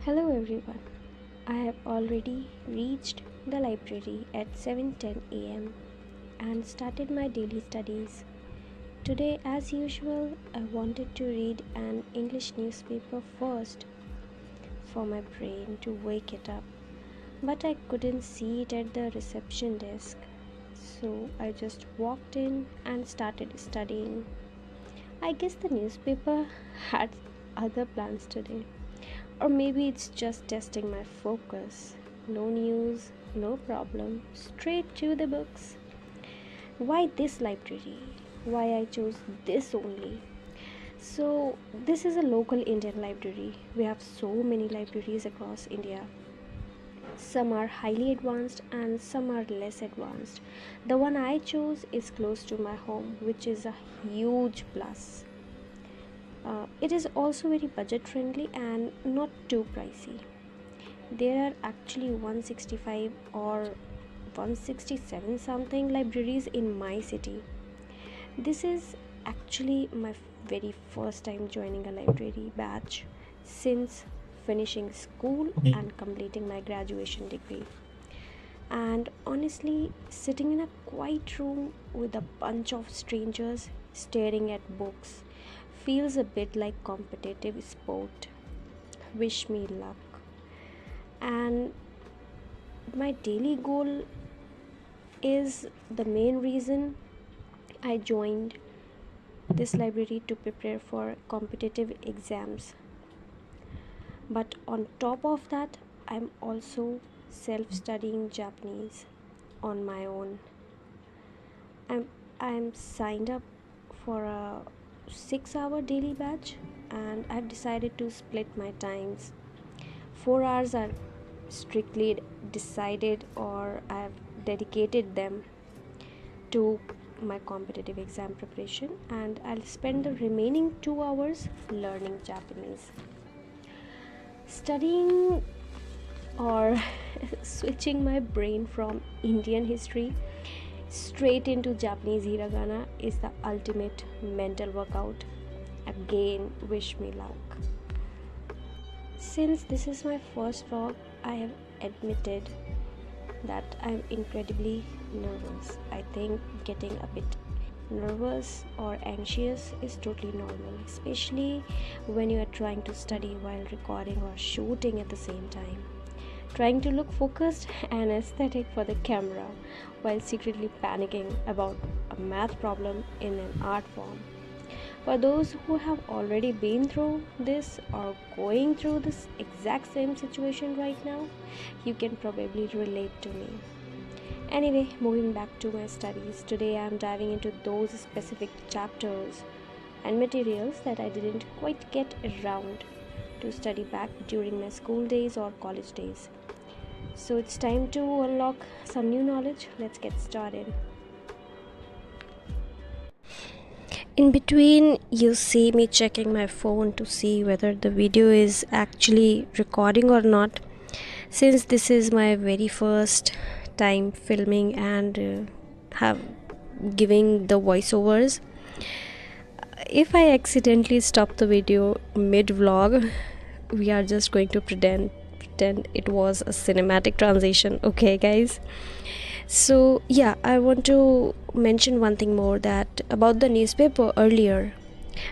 Hello everyone. I have already reached the library at 7:10 a.m. and started my daily studies. Today as usual, I wanted to read an English newspaper first for my brain to wake it up, but I couldn't see it at the reception desk. So I just walked in and started studying. I guess the newspaper had other plans today. Or maybe it's just testing my focus. No news, no problem, straight to the books. Why this library? Why I chose this only? So, this is a local Indian library. We have so many libraries across India. Some are highly advanced and some are less advanced. The one I chose is close to my home, which is a huge plus. It is also very budget friendly and not too pricey. There are actually 165 or 167 something libraries in my city. This is actually my very first time joining a library batch since finishing school and completing my graduation degree. And honestly, sitting in a quiet room with a bunch of strangers staring at books feels a bit like competitive sport. Wish me luck. And my daily goal is the main reason I joined this library to prepare for competitive exams. But on top of that, I'm also self studying Japanese on my own. I'm I'm signed up for a 6-hour daily batch and I've decided to split my times. 4 hours are strictly decided or I've dedicated them to my competitive exam preparation, and I'll spend the remaining 2 hours learning Japanese. Studying or switching my brain from Indian history straight into Japanese hiragana is the ultimate mental workout. Again, wish me luck. Since this is my first vlog, I have admitted that I'm incredibly nervous. I think getting a bit nervous or anxious is totally normal, especially when you are trying to study while recording or shooting at the same time. Trying to look focused and aesthetic for the camera while secretly panicking about a math problem in an art form. For those who have already been through this or going through this exact same situation right now, you can probably relate to me. Anyway, moving back to my studies, today I am diving into those specific chapters and materials that I didn't quite get around to study back during my school days or college days. So it's time to unlock some new knowledge. Let's get started. In between, you see me checking my phone to see whether the video is actually recording or not. Since this is my very first time filming and have giving the voiceovers, if I accidentally stop the video mid vlog, we are just going to pretend it was a cinematic transition. Okay guys, so yeah, I want to mention one thing more that about the newspaper earlier.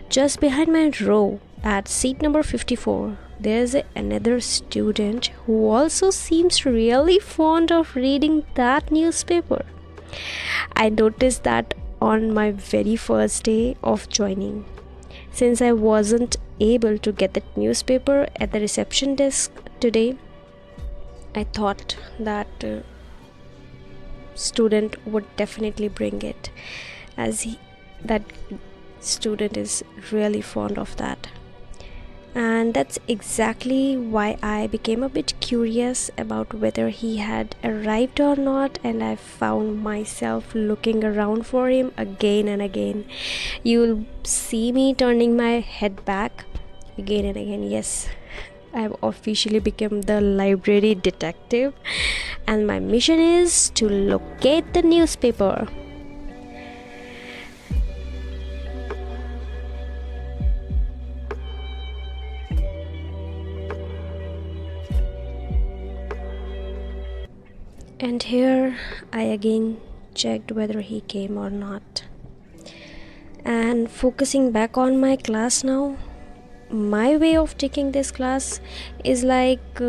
Just behind my row at seat number 54, there's another student who also seems really fond of reading that newspaper. I noticed that on my very first day of joining. Since I wasn't able to get the newspaper at the reception desk today, I thought that student would definitely bring it, as that student is really fond of that. And that's exactly why I became a bit curious about whether he had arrived or not, and I found myself looking around for him again and again. You'll see me turning my head back again and again. Yes, I have officially become the library detective, and my mission is to locate the newspaper. And here I again checked whether he came or not. And focusing back on my class now, my way of taking this class is like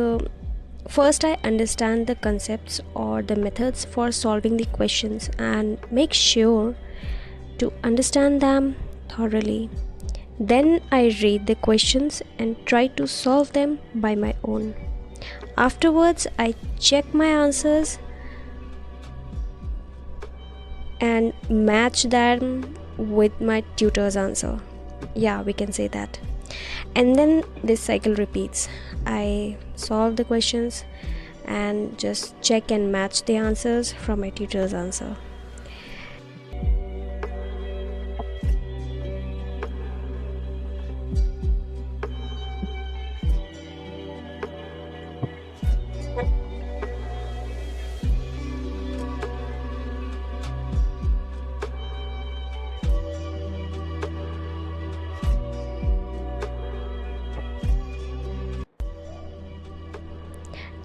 first I understand the concepts or the methods for solving the questions and make sure to understand them thoroughly. Then I read the questions and try to solve them by my own. Afterwards, I check my answers and match them with my tutor's answer. Yeah, we can say that. And then this cycle repeats. I solve the questions and just check and match the answers from my tutor's answer.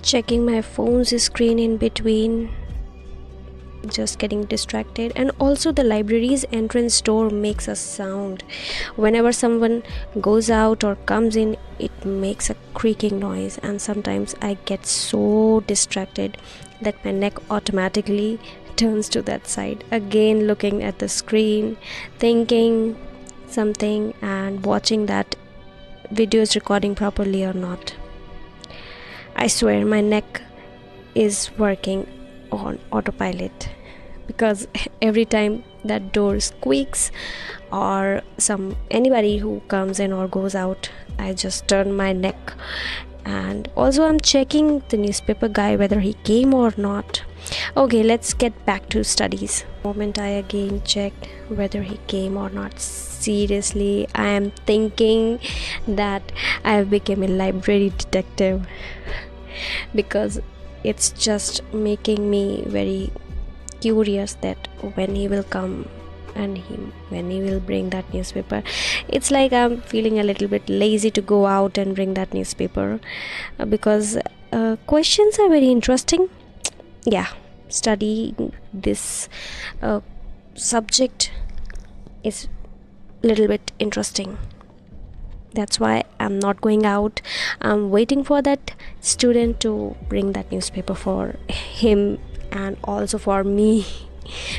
Checking my phone's screen in between, just getting distracted. And also the library's entrance door makes a sound. Whenever someone goes out or comes in, it makes a creaking noise, and sometimes I get so distracted that my neck automatically turns to that side, again looking at the screen, thinking something and watching that video is recording properly or not. I swear my neck is working on autopilot, because every time that door squeaks or anybody who comes in or goes out, I just turn my neck. And also I'm checking the newspaper guy whether he came or not. Okay, let's get back to studies. The moment I again checked whether he came or not, seriously, I am thinking that I have become a library detective, because it's just making me very curious that when he will come and when he will bring that newspaper. It's like I'm feeling a little bit lazy to go out and bring that newspaper, because questions are very interesting. Yeah, studying this subject is a little bit interesting. That's why I'm not going out. I'm waiting for that student to bring that newspaper for him and also for me,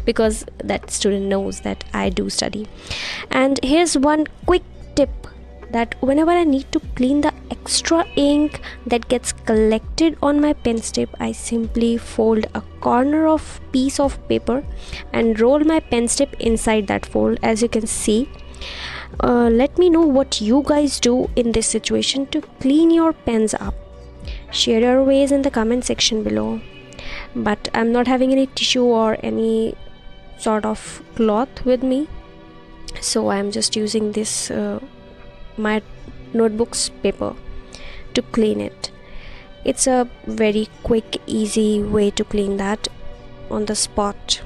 because that student knows that I do study. And here's one quick tip, that whenever I need to clean the extra ink that gets collected on my pen tip, I simply fold a corner of piece of paper and roll my pen tip inside that fold, as you can see. Let me know what you guys do in this situation to clean your pens up. Share your ways in the comment section below. But I'm not having any tissue or any sort of cloth with me, so I'm just using this my notebook's paper to clean it. It's a very quick, easy way to clean that on the spot.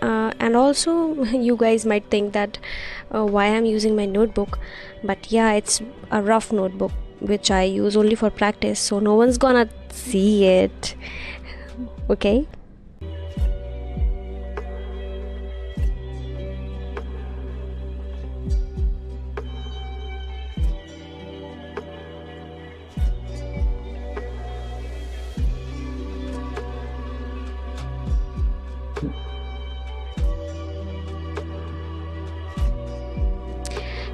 And also you guys might think that why I'm using my notebook, but yeah, it's a rough notebook which I use only for practice, so no one's gonna see it. Okay.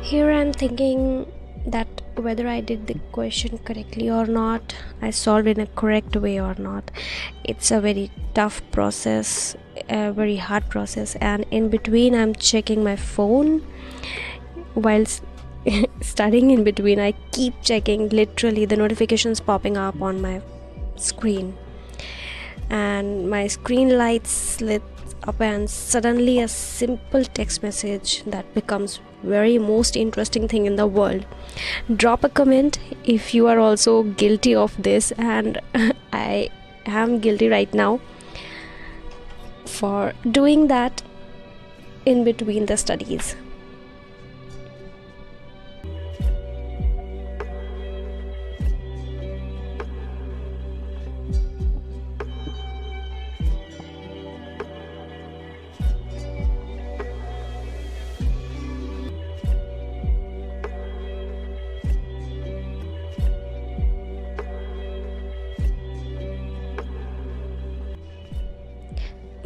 Here I'm thinking that whether I did the question correctly or not, I solved in a correct way or not. It's a very tough process, a very hard process, and in between I'm checking my phone. While studying in between, I keep checking, literally the notifications popping up on my screen, and my screen lights lit up, and suddenly a simple text message that becomes very most interesting thing in the world. Drop a comment if you are also guilty of this, and I am guilty right now for doing that in between the studies.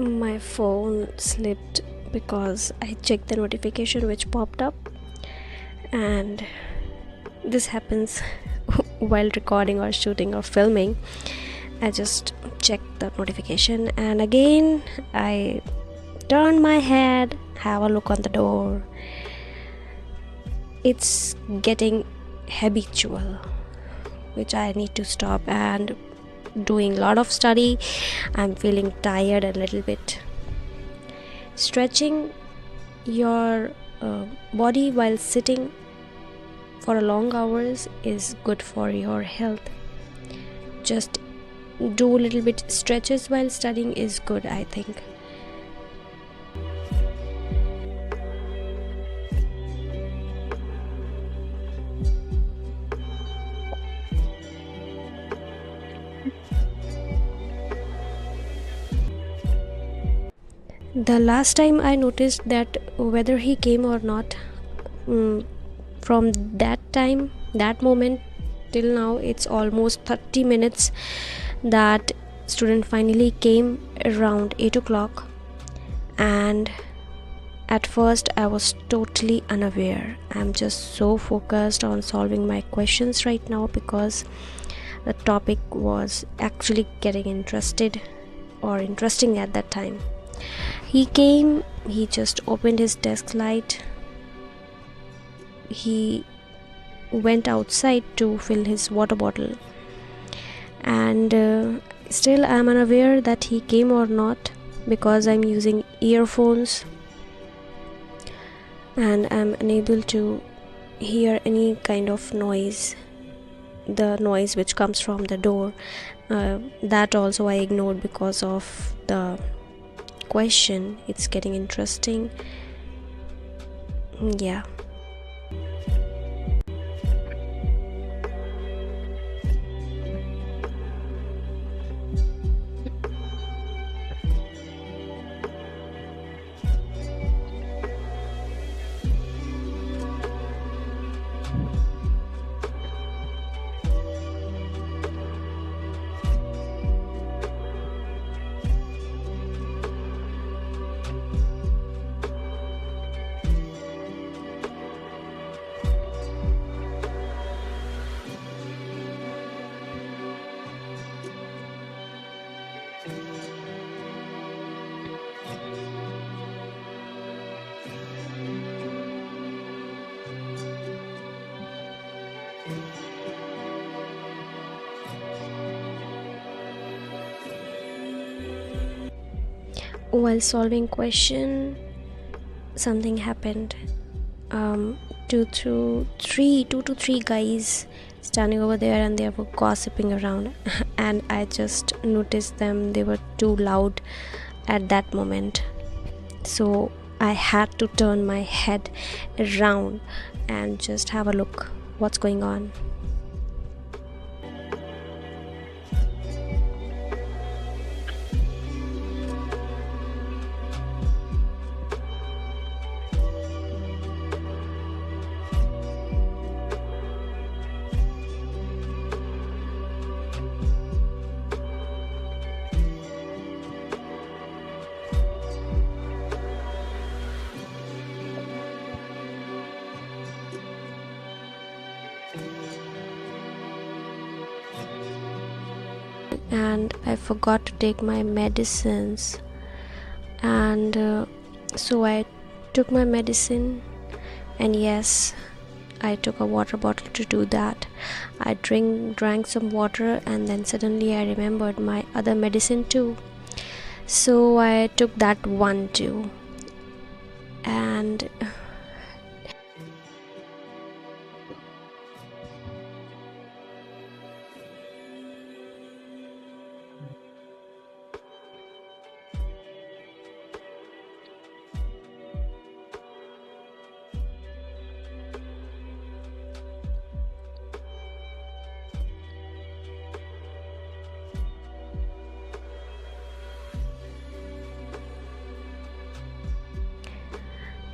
my phone slipped because I checked the notification which popped up, and this happens while recording or shooting or filming. I just checked the notification, and again I turn my head, have a look on the door. It's getting habitual, which I need to stop. And doing a lot of study, I'm feeling tired a little bit. Stretching your body while sitting for a long hours is good for your health. Just do a little bit stretches while studying is good, I think. The last time I noticed that whether he came or not, from that moment till now, it's almost 30 minutes. That student finally came around 8 o'clock, and at first I was totally unaware. I'm just so focused on solving my questions right now because the topic was actually getting interesting at that time. He came, he just opened his desk light, he went outside to fill his water bottle, and still I'm unaware that he came or not because I'm using earphones and I'm unable to hear any kind of noise, the noise which comes from the door. That also I ignored because of the question. It's getting interesting. Yeah. While solving question, something happened. Two to three guys standing over there, and they were gossiping around and I just noticed them. They were too loud at that moment, so I had to turn my head around and just have a look what's going on. And I forgot to take my medicines, and so I took my medicine, and yes, I took a water bottle to do that. I drank some water, and then suddenly I remembered my other medicine too, so I took that one too. And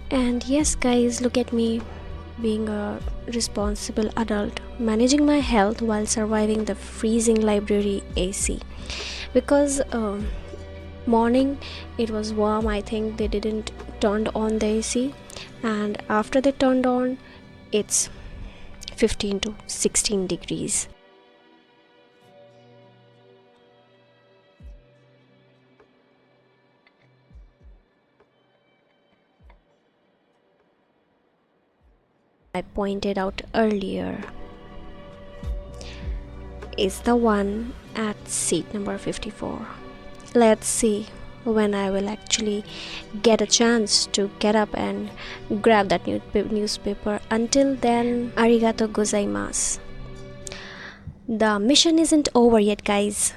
And yes, guys, look at me being a responsible adult, managing my health while surviving the freezing library AC. Because Morning it was warm. I think they didn't turned on the AC, and after they turned on, it's 15 to 16 degrees. I pointed out earlier is the one at seat number 54. Let's see when I will actually get a chance to get up and grab that newspaper. Until then, arigatou gozaimasu. The mission isn't over yet, guys.